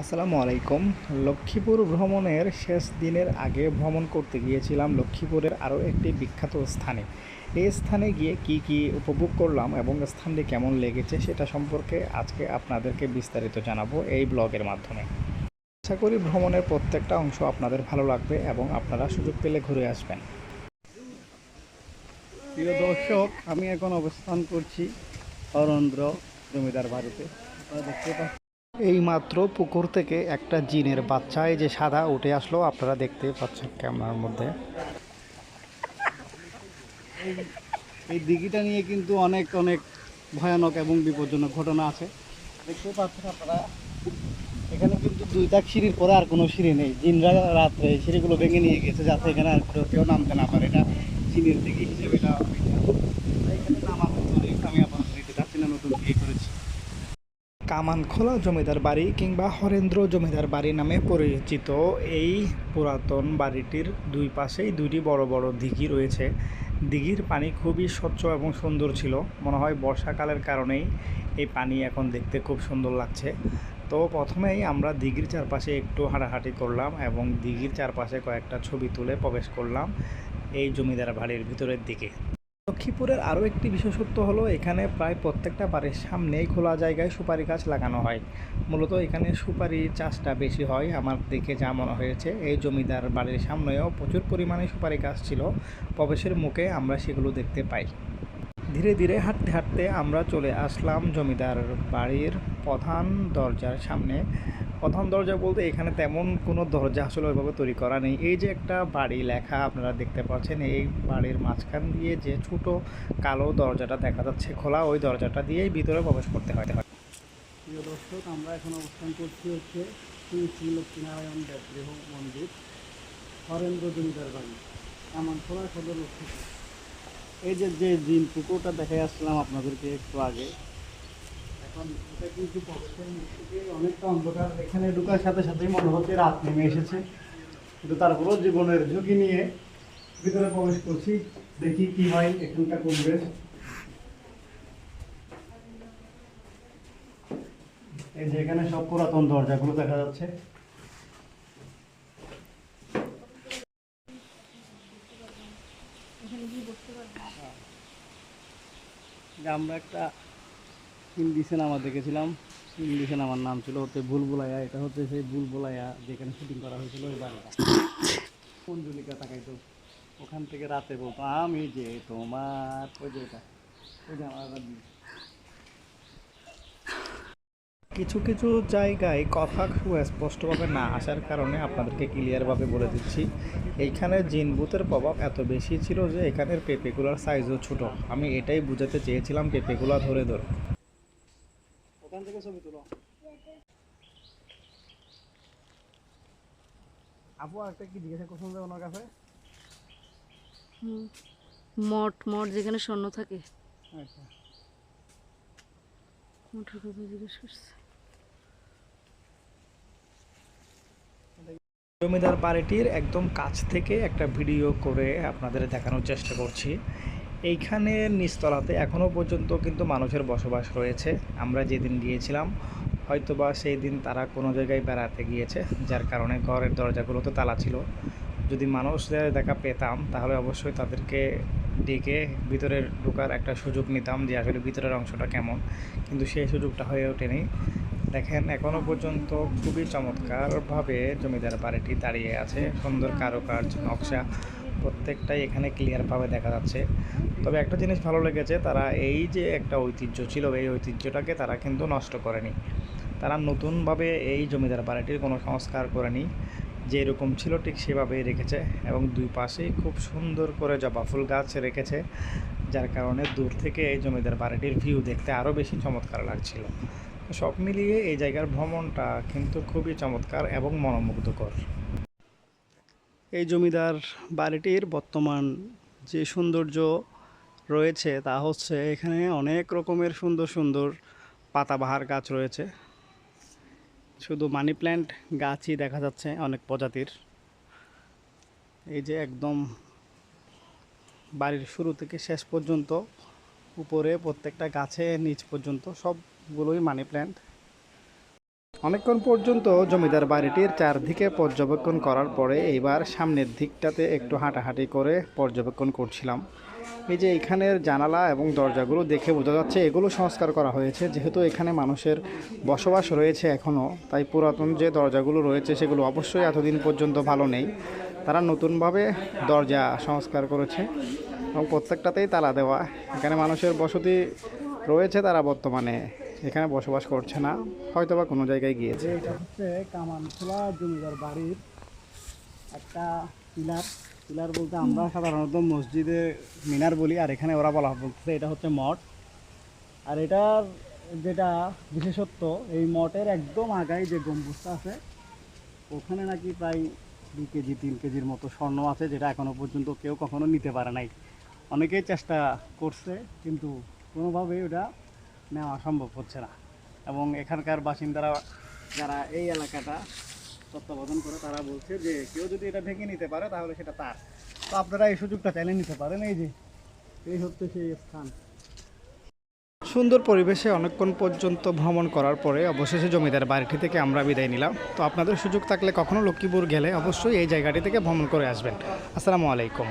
আসসালামু আলাইকুম। লক্ষ্মীপুর ভ্রমণের শেষ দিনের আগে ভ্রমণ করতে গিয়েছিলাম লক্ষ্মীপুরের আরও একটি বিখ্যাত স্থানে। এই স্থানে গিয়ে কি কি উপভোগ করলাম এবং স্থানটি কেমন লেগেছে সেটা সম্পর্কে আজকে আপনাদেরকে বিস্তারিত জানাবো এই ব্লগের মাধ্যমে। আশা করি ভ্রমণের প্রত্যেকটা অংশ আপনাদের ভালো লাগবে এবং আপনারা সুযোগ পেলে ঘুরে আসবেন। প্রিয় দর্শক, আমি এখন অবস্থান করছি হরেন্দ্র জমিদার বাড়িতে। আপনারা দেখতে পাচ্ছেন এইমাত্র পুকুর থেকে একটা জিনের বাচ্চা এই যে সাদা উঠে আসলো, আপনারা দেখতে পাচ্ছেন ক্যামেরার মধ্যে। এই এই দিঘিটা নিয়ে কিন্তু অনেক অনেক ভয়ানক এবং বিপজ্জনক ঘটনা আছে। দেখতে পাচ্ছেন আপনারা, এখানে কিন্তু দুইটা সিঁড়ির পরে আর কোনো সিঁড়ি নেই। জিনরা রাত্রে এই সিঁড়িগুলো ভেঙে নিয়ে গেছে যাতে এখানে আর কেউ নামতে না পারে। এটা সিঁড়ির দিঘি হিসেবে এটা এখানে নামার মতো নেই। আমি আপাতত নিতে চাচ্ছি না, নতুন বিয়ে করেছি। কামানখোলা জমিদার বাড়ি কিংবা হরেন্দ্র জমিদার বাড়ি নামে পরিচিত এই পুরাতন বাড়িটির দুই পাশেই দুইটি বড় বড় দিঘি রয়েছে। দিঘির পানি খুবই স্বচ্ছ এবং সুন্দর ছিল। মনে হয় বর্ষাকালের কারণেই এই পানি এখন দেখতে খুব সুন্দর লাগছে। তো প্রথমেই আমরা দিঘির চারপাশে একটু হাঁটাহাঁটি করলাম এবং দিঘির চারপাশে কয়েকটা ছবি তুলে প্রবেশ করলাম এই জমিদার বাড়ির ভিতরের দিকে। লক্ষ্মীপুরের আরও একটি বিশেষত্ব হলো এখানে প্রায় প্রত্যেকটা বাড়ির সামনেই খোলা জায়গায় সুপারি গাছ লাগানো হয়। মূলত এখানে সুপারি চাষটা বেশি হয় আমার দেখে যা মনে হয়েছে। এই জমিদার বাড়ির সামনেও প্রচুর পরিমাণে সুপারি গাছ ছিল। প্রবেশের মুখে আমরা সেগুলো দেখতে পাই। ধীরে ধীরে হাঁটতে হাঁটতে আমরা চলে আসলাম জমিদার বাড়ির প্রধান দরজার সামনে। প্রধান দরজা বলতে এখানে তেমন কোনো দরজা আসলে ওইভাবে তৈরি করা নেই। এই যে একটা বাড়ি লেখা আপনারা দেখতে পাচ্ছেন, এই বাড়ির মাঝখান দিয়ে যে ছোট কালো দরজাটা দেখা যাচ্ছে খোলা, ওই দরজাটা দিয়েই ভিতরে প্রবেশ করতে হয়। প্রিয় দর্শক, আমরা এখন অবস্থান করছি হচ্ছে শ্রী শ্রী লক্ষ্মীনারায়ণ দেবগৃহ মন্দির, হরেন্দ্র জমিদার বাড়ি, কামানখোলা সদর লক্ষ্মীপুর। এই যে যে জিন পুকুরটা দেখে আসলাম আপনাদেরকে একটু আগে, এখন এটা কিন্তু পশ্চিম দিক থেকে অনেকটা অন্ধকার। এখানে ঢোকার সাথে সাথেই মনে হচ্ছে রাত নেমে এসেছে, কিন্তু তারপরেও জীবনের ঝুঁকি নিয়ে ভিতরে প্রবেশ করছি। দেখি কি হয় এখানকার পরিবেশ। এই যে এখানে সব পুরাতন দরজাগুলো দেখা যাচ্ছে। আমরা একটা হিন্দি সিনেমা দেখেছিলাম। হিন্দি সিনেমার নাম ছিল হচ্ছে ভুলভুলাইয়া। এটা হচ্ছে সেই ভুলভুলাইয়া যেখানে শুটিং করা হয়েছিল ওই বাড়িটা। মঞ্জুলিকা তাকাইতো ওখান থেকে রাতে বলতো আমি যে তোমার, ওই যে এটা, ওই যে আমার কিছু কিছু জায়গায় কথা খুব স্পষ্টভাবে না আসার কারণে আপনাদেরকে ক্লিয়ারভাবে বলে দিচ্ছি। এইখানে জিন ভূতের প্রভাব এত বেশি ছিল যে এখানের পেঁপেগুলোর সাইজও ছোট। আমি এটাই বুঝাতে চেয়েছিলাম পেঁপেগুলো ধরে ধরে। ওখান থেকে ছবি তুলো। আপু একটা কি জিজ্ঞাসা করছেন যে ওনার কাছে? মঠ মঠ যেখানে স্বর্ণ থাকে, আচ্ছা, মঠের কথা জিজ্ঞেস করছে। জমিদার বাড়িটির একদম কাছ থেকে একটা ভিডিও করে আপনাদের দেখানোর চেষ্টা করছি। এইখানে নিচতলাতে এখনও পর্যন্ত কিন্তু মানুষের বসবাস রয়েছে। আমরা যেদিন গিয়েছিলাম হয়তোবা সেই দিন তারা কোনো জায়গায় বেড়াতে গিয়েছে, যার কারণে ঘরের দরজাগুলোতে তালা ছিল। যদি মানুষদের দেখা পেতাম তাহলে অবশ্যই তাদেরকে ডেকে ভিতরে ঢোকার একটা সুযোগ নিতাম যে আসলে ভিতরের অংশটা কেমন, কিন্তু সেই সুযোগটা হয়ে ওঠেনি। দেখেন এখনও পর্যন্ত খুবই চমৎকারভাবে জমিদার বাড়িটি দাঁড়িয়ে আছে। সুন্দর কারুকার্য নকশা প্রত্যেকটাই এখানে ক্লিয়ারভাবে দেখা যাচ্ছে। তবে একটা জিনিস ভালো লেগেছে, তারা এই যে একটা ঐতিহ্য ছিল এই ঐতিহ্যটাকে তারা কিন্তু নষ্ট করেনি। তারা নতুনভাবে এই জমিদার বাড়িটির কোনো সংস্কার করেনি, যেরকম ছিল ঠিক সেভাবেই রেখেছে এবং দুই পাশেই খুব সুন্দর করে জবা ফুল গাছ রেখেছে, যার কারণে দূর থেকে এই জমিদার বাড়িটির ভিউ দেখতে আরও বেশি চমৎকার লাগছিল। সব মিলিয়ে এই জায়গার ভ্রমণটা কিন্তু খুবই চমৎকার এবং মনোমুগ্ধকর। এই জমিদার বাড়িটির বর্তমান যে সৌন্দর্য রয়েছে তা হচ্ছে এখানে অনেক রকমের সুন্দর সুন্দর পাতাবাহার গাছ রয়েছে। শুধু মানি প্ল্যান্ট গাছই দেখা যাচ্ছে অনেক প্রজাতির। এই যে একদম বাড়ির শুরু থেকে শেষ পর্যন্ত উপরে প্রত্যেকটা গাছে নিচ পর্যন্ত সবগুলোই মানি প্ল্যান্ট। অনেকক্ষণ পর্যন্ত জমিদার বাড়িটির চারদিকে পর্যবেক্ষণ করার পরে এইবার সামনের দিকটাতে একটু হাঁটাহাঁটি করে পর্যবেক্ষণ করছিলাম। এই যে এখানের জানালা এবং দরজাগুলো দেখে বোঝা যাচ্ছে এগুলো সংস্কার করা হয়েছে, যেহেতু এখানে মানুষের বসবাস রয়েছে এখনও, তাই পুরাতন যে দরজাগুলো রয়েছে সেগুলো অবশ্যই এতদিন পর্যন্ত ভালো নেই। তারা নতুনভাবে দরজা সংস্কার করেছে এবং প্রত্যেকটাতেই তালা দেওয়া। এখানে মানুষের বসতি রয়েছে, তারা বর্তমানে এখানে বসবাস করছে না, হয়তোবা কোনো জায়গায় গিয়েছে। যে এটা হচ্ছে কামানখোলা জমিদার বাড়ির একটা পিলার। পিলার বলতে আমরা সাধারণত মসজিদে মিনার বলি, আর এখানে ওরা বলতেছে এটা হচ্ছে মঠ। আর এটার যেটা বিশেষত্ব, এই মঠের একদম আগায় যে গম্বুজটা আছে ওখানে নাকি প্রায় 2 কেজি 3 কেজির মতো স্বর্ণ আছে, যেটা এখনো পর্যন্ত কেউ কখনো নিতে পারে নাই। অনেকেই চেষ্টা করছে কিন্তু কোনোভাবেই ওটা নেওয়া সম্ভব হচ্ছে না। এবং এখানকার বাসিন্দারা যারা এই এলাকাটা তত্ত্বাবধান করে তারা বলছে যে কেউ যদি এটা ভেঙে নিতে পারে তাহলে সেটা তার। তো আপনারা এই সুযোগটা চাইলে নিতে পারেন। এই হচ্ছে সেই স্থান। সুন্দর পরিবেশে অনেকক্ষণ পর্যন্ত ভ্রমণ করার পরে অবশেষে জমিদার বাড়িটি থেকে আমরা বিদায় নিলাম। তো আপনাদের সুযোগ থাকলে কখনো লক্ষ্মীপুর গেলে অবশ্যই এই জায়গাটি থেকে ভ্রমণ করে আসবেন। আসসালামু আলাইকুম।